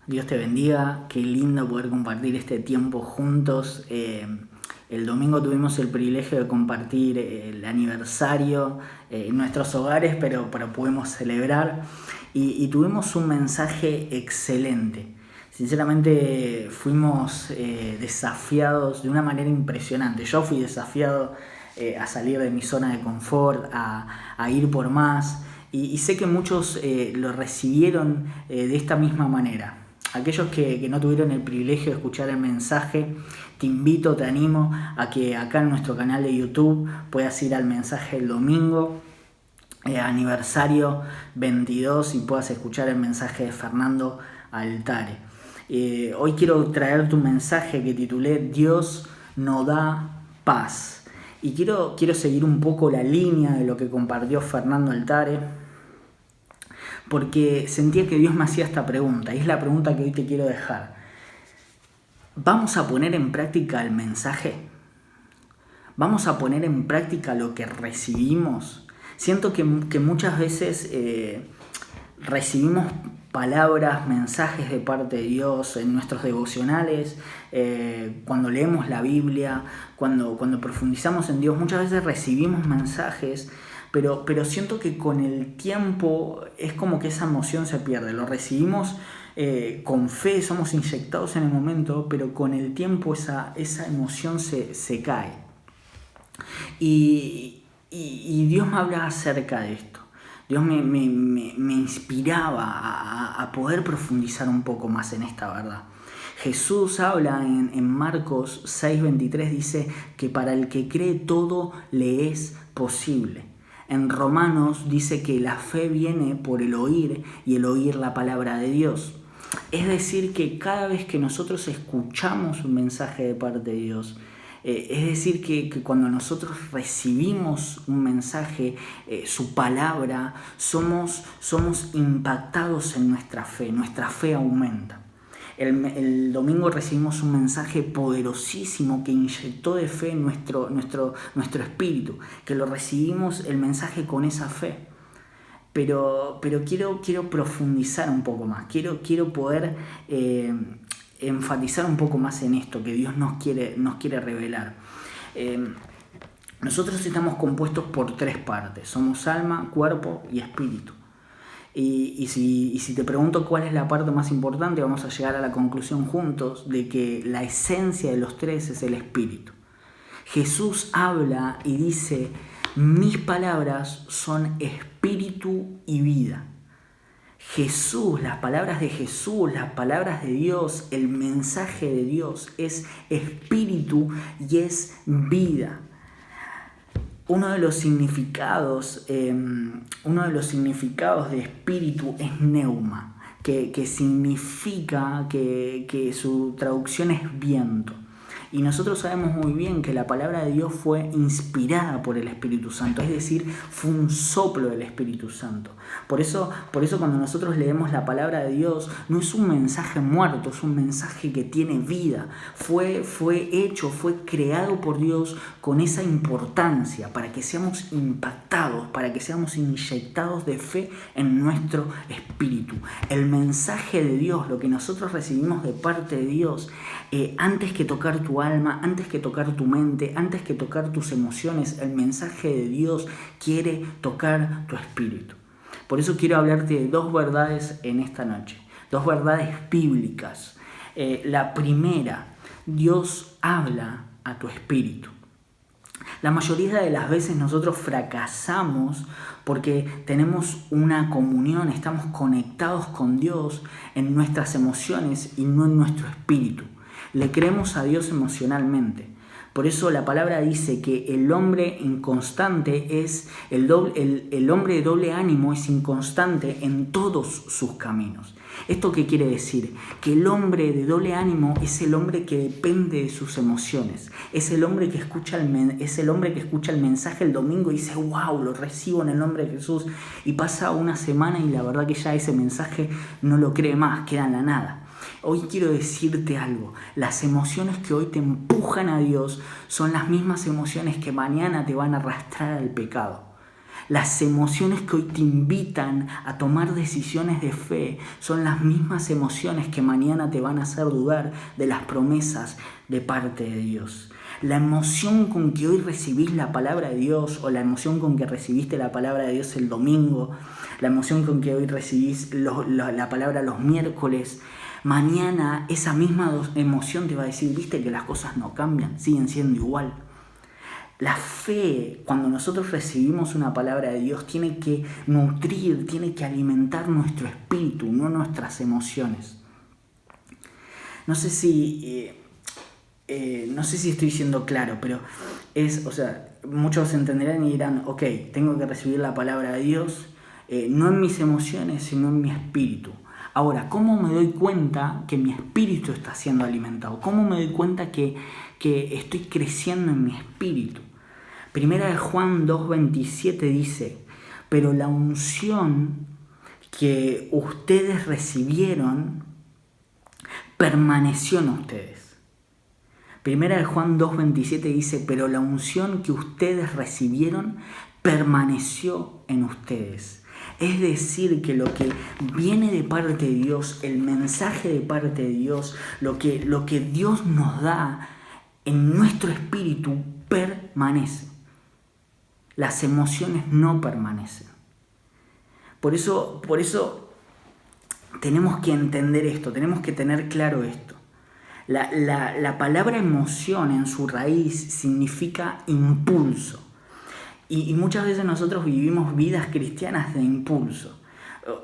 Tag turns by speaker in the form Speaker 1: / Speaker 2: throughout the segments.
Speaker 1: Dios te bendiga, qué lindo poder compartir este tiempo juntos. El domingo tuvimos el privilegio de compartir el aniversario en nuestros hogares, pero pudimos celebrar y tuvimos un mensaje excelente. Sinceramente fuimos desafiados de una manera impresionante. Yo fui desafiado a salir de mi zona de confort, a ir por más y sé que muchos lo recibieron de esta misma manera. Aquellos que no tuvieron el privilegio de escuchar el mensaje, te invito, te animo a que acá en nuestro canal de YouTube puedas ir al mensaje del domingo, aniversario 22, y puedas escuchar el mensaje de Fernando Altare. Hoy quiero traerte un mensaje que titulé Dios no da paz. Y quiero seguir un poco la línea de lo que compartió Fernando Altare, porque sentía que Dios me hacía esta pregunta, y es la pregunta que hoy te quiero dejar. ¿Vamos a poner en práctica el mensaje? ¿Vamos a poner en práctica lo que recibimos? Siento que muchas veces recibimos palabras, mensajes de parte de Dios en nuestros devocionales, cuando leemos la Biblia, cuando profundizamos en Dios, muchas veces recibimos mensajes, pero siento que con el tiempo es como que esa emoción se pierde. Lo recibimos con fe, somos inyectados en el momento, pero con el tiempo esa emoción se cae. Y Dios me hablaba acerca de esto. Dios me inspiraba a poder profundizar un poco más en esta verdad. Jesús habla en Marcos 6:23, dice que para el que cree todo le es posible. En Romanos dice que la fe viene por el oír y el oír la palabra de Dios. Es decir, que cada vez que nosotros escuchamos un mensaje de parte de Dios, es decir, que cuando nosotros recibimos un mensaje, su palabra, somos impactados en nuestra fe aumenta. El domingo recibimos un mensaje poderosísimo que inyectó de fe en nuestro espíritu, que lo recibimos el mensaje con esa fe. Pero quiero profundizar un poco más, quiero poder enfatizar un poco más en esto que Dios nos quiere revelar. Nosotros estamos compuestos por tres partes: somos alma, cuerpo y espíritu. Y si te pregunto cuál es la parte más importante, vamos a llegar a la conclusión juntos de que la esencia de los tres es el espíritu. Jesús habla y dice: mis palabras son espíritu y vida. Jesús, las palabras de Jesús, las palabras de Dios, el mensaje de Dios es espíritu y es vida. Uno de los significados de espíritu es neuma, que significa que su traducción es viento. Y nosotros sabemos muy bien que la palabra de Dios fue inspirada por el Espíritu Santo, es decir, fue un soplo del Espíritu Santo. Por eso cuando nosotros leemos la palabra de Dios, no es un mensaje muerto, es un mensaje que tiene vida. Fue creado por Dios con esa importancia, para que seamos impactados, para que seamos inyectados de fe en nuestro espíritu. El mensaje de Dios, lo que nosotros recibimos de parte de Dios, antes que tocar tu alma, antes que tocar tu mente, antes que tocar tus emociones, el mensaje de Dios quiere tocar tu espíritu. Por eso quiero hablarte de dos verdades en esta noche, dos verdades bíblicas. La primera: Dios habla a tu espíritu. La mayoría de las veces nosotros fracasamos porque tenemos una comunión, estamos conectados con Dios en nuestras emociones y no en nuestro espíritu. Le creemos a Dios emocionalmente. Por eso la palabra dice que el hombre inconstante es el hombre de doble ánimo es inconstante en todos sus caminos. ¿Esto qué quiere decir? Que el hombre de doble ánimo es el hombre que depende de sus emociones. Es el hombre que escucha el mensaje el domingo y dice: wow, lo recibo en el nombre de Jesús. Y pasa una semana y la verdad que ya ese mensaje no lo cree más, queda en la nada. Hoy quiero decirte algo: las emociones que hoy te empujan a Dios son las mismas emociones que mañana te van a arrastrar al pecado. Las emociones que hoy te invitan a tomar decisiones de fe son las mismas emociones que mañana te van a hacer dudar de las promesas de parte de Dios. La emoción con que hoy recibís la palabra de Dios, o la emoción con que recibiste la palabra de Dios el domingo, la emoción con que hoy recibís la palabra los miércoles, mañana esa misma emoción te va a decir, viste que las cosas no cambian, siguen siendo igual. La fe, cuando nosotros recibimos una palabra de Dios, tiene que nutrir, tiene que alimentar nuestro espíritu, no nuestras emociones. No sé si estoy siendo claro, pero muchos entenderán y dirán, ok, tengo que recibir la palabra de Dios, no en mis emociones, sino en mi espíritu. Ahora, ¿cómo me doy cuenta que mi espíritu está siendo alimentado? ¿Cómo me doy cuenta que estoy creciendo en mi espíritu? Primera de Juan 2:27 dice, pero la unción que ustedes recibieron permaneció en ustedes. Primera de Juan 2:27 dice, pero la unción que ustedes recibieron permaneció en ustedes. Es decir, que lo que viene de parte de Dios, el mensaje de parte de Dios, lo que Dios nos da en nuestro espíritu permanece. Las emociones no permanecen. Por eso tenemos que entender esto, tenemos que tener claro esto. La palabra emoción en su raíz significa impulso. Y muchas veces nosotros vivimos vidas cristianas de impulso.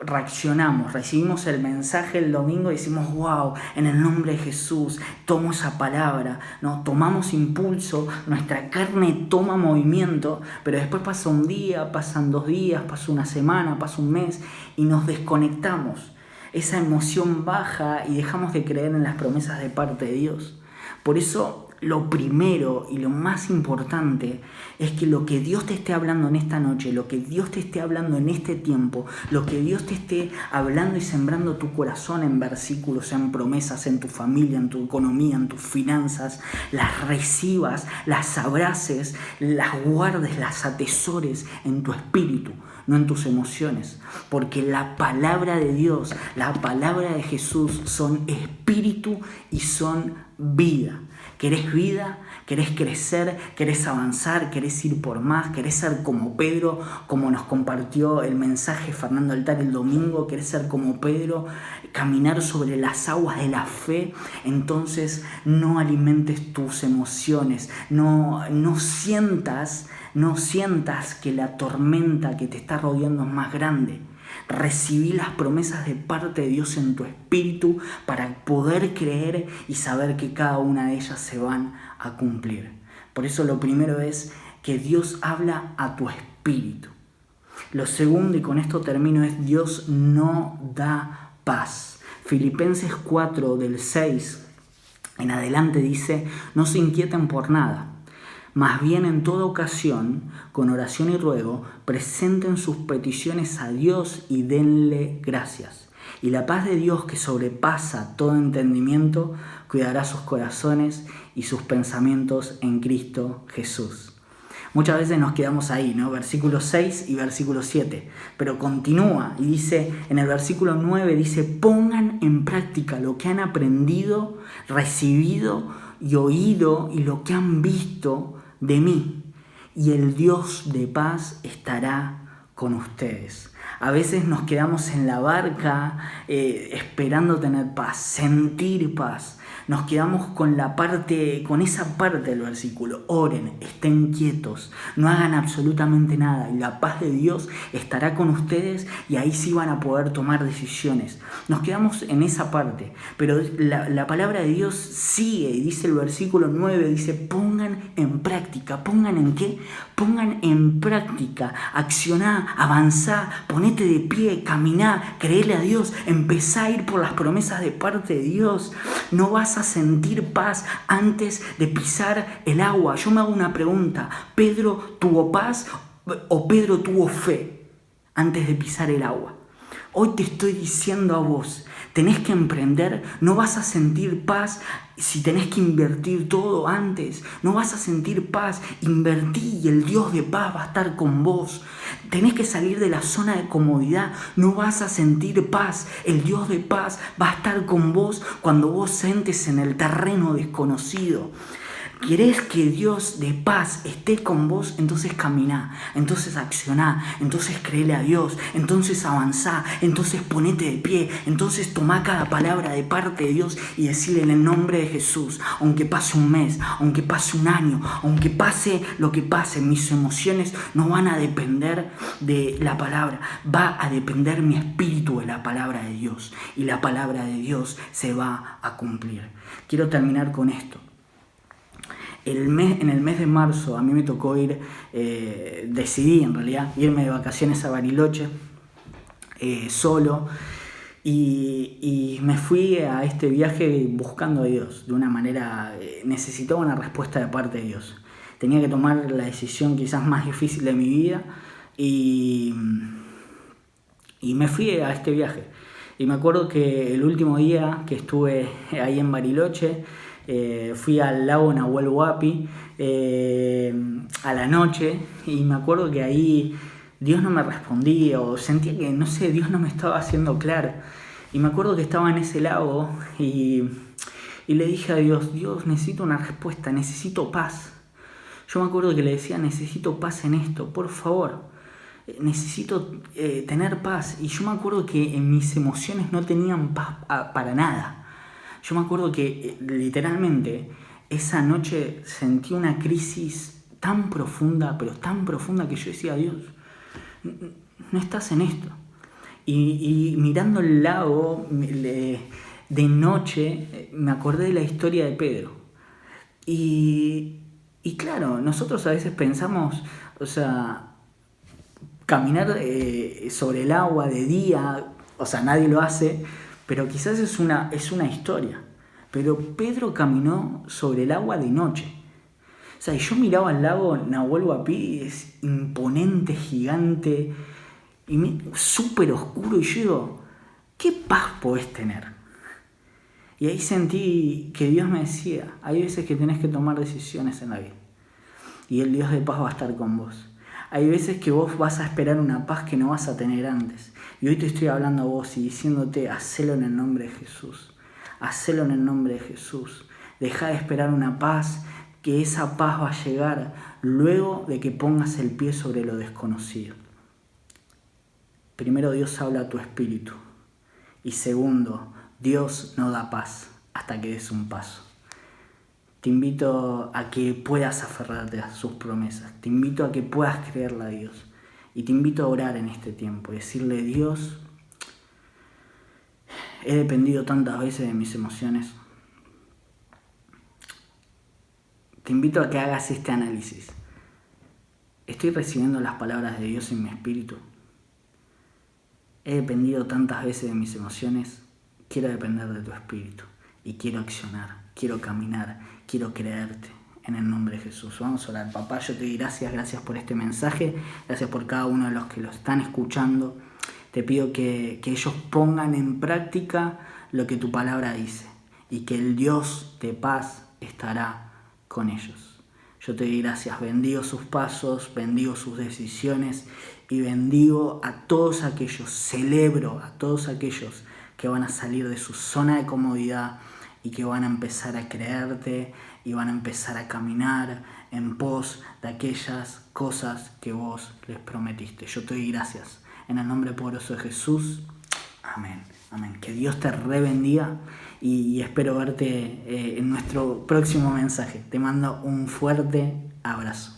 Speaker 1: Reaccionamos, recibimos el mensaje el domingo y decimos, wow, en el nombre de Jesús, tomo esa palabra, ¿no? Tomamos impulso, nuestra carne toma movimiento, pero después pasa un día, pasan 2 días, pasa una semana, pasa un mes y nos desconectamos. Esa emoción baja y dejamos de creer en las promesas de parte de Dios. Por eso, lo primero y lo más importante es que lo que Dios te esté hablando en esta noche, lo que Dios te esté hablando en este tiempo, lo que Dios te esté hablando y sembrando tu corazón en versículos, en promesas, en tu familia, en tu economía, en tus finanzas, las recibas, las abraces, las guardes, las atesores en tu espíritu, no en tus emociones. Porque la palabra de Dios, la palabra de Jesús son espíritu y son vida. ¿Querés vida? ¿Querés crecer? ¿Querés avanzar? ¿Querés ir por más? ¿Querés ser como Pedro, como nos compartió el mensaje Fernando Altar el domingo? ¿Querés ser como Pedro? Caminar sobre las aguas de la fe. Entonces no alimentes tus emociones. No sientas que la tormenta que te está rodeando es más grande. Recibí las promesas de parte de Dios en tu espíritu para poder creer y saber que cada una de ellas se van a cumplir. Por eso lo primero es que Dios habla a tu espíritu. Lo segundo, y con esto termino, es Dios no da paz. Filipenses 4 del 6 en adelante dice, no se inquieten por nada. Más bien en toda ocasión, con oración y ruego, presenten sus peticiones a Dios y denle gracias. Y la paz de Dios, que sobrepasa todo entendimiento, cuidará sus corazones y sus pensamientos en Cristo Jesús. Muchas veces nos quedamos ahí, ¿no? Versículo 6 y versículo 7. Pero continúa y dice, en el versículo 9 dice, pongan en práctica lo que han aprendido, recibido y oído y lo que han visto de mí, y el Dios de paz estará con ustedes. A veces nos quedamos en la barca esperando tener paz, sentir paz. Nos quedamos con esa parte del versículo. Oren, estén quietos, no hagan absolutamente nada y la paz de Dios estará con ustedes y ahí sí van a poder tomar decisiones. Nos quedamos en esa parte, pero la palabra de Dios sigue y dice el versículo 9, dice pongan en práctica. ¿Pongan en qué? Pongan en práctica, accioná, avanzá, ponete de pie, caminá, creele a Dios, empezá a ir por las promesas de parte de Dios. No vas a sentir paz antes de pisar el agua. Yo me hago una pregunta, ¿Pedro tuvo paz o Pedro tuvo fe antes de pisar el agua? Hoy te estoy diciendo a vos tenés que emprender, no vas a sentir paz si tenés que invertir todo antes. No vas a sentir paz, invertí y el Dios de paz va a estar con vos. Tenés que salir de la zona de comodidad, no vas a sentir paz. El Dios de paz va a estar con vos cuando vos entres en el terreno desconocido. ¿Querés que Dios de paz esté con vos? Entonces caminá, entonces accioná, entonces créele a Dios, entonces avanzá, entonces ponete de pie, entonces tomá cada palabra de parte de Dios y decirle en el nombre de Jesús, aunque pase un mes, aunque pase un año, aunque pase lo que pase, mis emociones no van a depender de la palabra, va a depender mi espíritu de la palabra de Dios y la palabra de Dios se va a cumplir. Quiero terminar con esto. En el mes de marzo a mí me tocó decidí en realidad irme de vacaciones a Bariloche solo y me fui a este viaje buscando a Dios de una manera, necesitaba una respuesta de parte de Dios. Tenía que tomar la decisión quizás más difícil de mi vida y me fui a este viaje. Y me acuerdo que el último día que estuve ahí en Bariloche, fui al lago Nahuel Huapi a la noche y me acuerdo que ahí Dios no me respondía o sentía que, no sé, Dios no me estaba haciendo claro. Y me acuerdo que estaba en ese lago y le dije a Dios, Dios, necesito una respuesta, necesito paz. Yo me acuerdo que le decía, necesito paz en esto, por favor. Necesito tener paz. Y yo me acuerdo que en mis emociones no tenían paz para nada. Yo me acuerdo que literalmente esa noche sentí una crisis tan profunda, pero tan profunda que yo decía, Dios, no estás en esto. Y mirando el lago de noche, me acordé de la historia de Pedro. Y claro, nosotros a veces pensamos, o sea, caminar sobre el agua de día, o sea, nadie lo hace, pero quizás es una historia. Pero Pedro caminó sobre el agua de noche. O sea, y yo miraba el lago Nahuel Huapi, es imponente, gigante, y súper oscuro, y yo digo, ¿qué paz podés tener? Y ahí sentí que Dios me decía, hay veces que tenés que tomar decisiones en la vida, y el Dios de paz va a estar con vos. Hay veces que vos vas a esperar una paz que no vas a tener antes. Y hoy te estoy hablando a vos y diciéndote, hacelo en el nombre de Jesús. Hacelo en el nombre de Jesús. Deja de esperar una paz, que esa paz va a llegar luego de que pongas el pie sobre lo desconocido. Primero, Dios habla a tu espíritu. Y segundo, Dios no da paz hasta que des un paso. Te invito a que puedas aferrarte a sus promesas. Te invito a que puedas creerle a Dios. Y te invito a orar en este tiempo y decirle, Dios, he dependido tantas veces de mis emociones. Te invito a que hagas este análisis. ¿Estoy recibiendo las palabras de Dios en mi espíritu? He dependido tantas veces de mis emociones. Quiero depender de tu espíritu. Y quiero accionar, quiero caminar, quiero creerte en el nombre de Jesús. Vamos a orar. Papá, yo te doy gracias por este mensaje, gracias por cada uno de los que lo están escuchando. Te pido que ellos pongan en práctica lo que tu palabra dice y que el Dios de paz estará con ellos. Yo te doy gracias, bendigo sus pasos, bendigo sus decisiones y bendigo a todos aquellos, celebro a todos aquellos que van a salir de su zona de comodidad y que van a empezar a creerte y van a empezar a caminar en pos de aquellas cosas que vos les prometiste. Yo te doy gracias. En el nombre poderoso de Jesús. Amén. Amén. Que Dios te rebendiga y espero verte en nuestro próximo mensaje. Te mando un fuerte abrazo.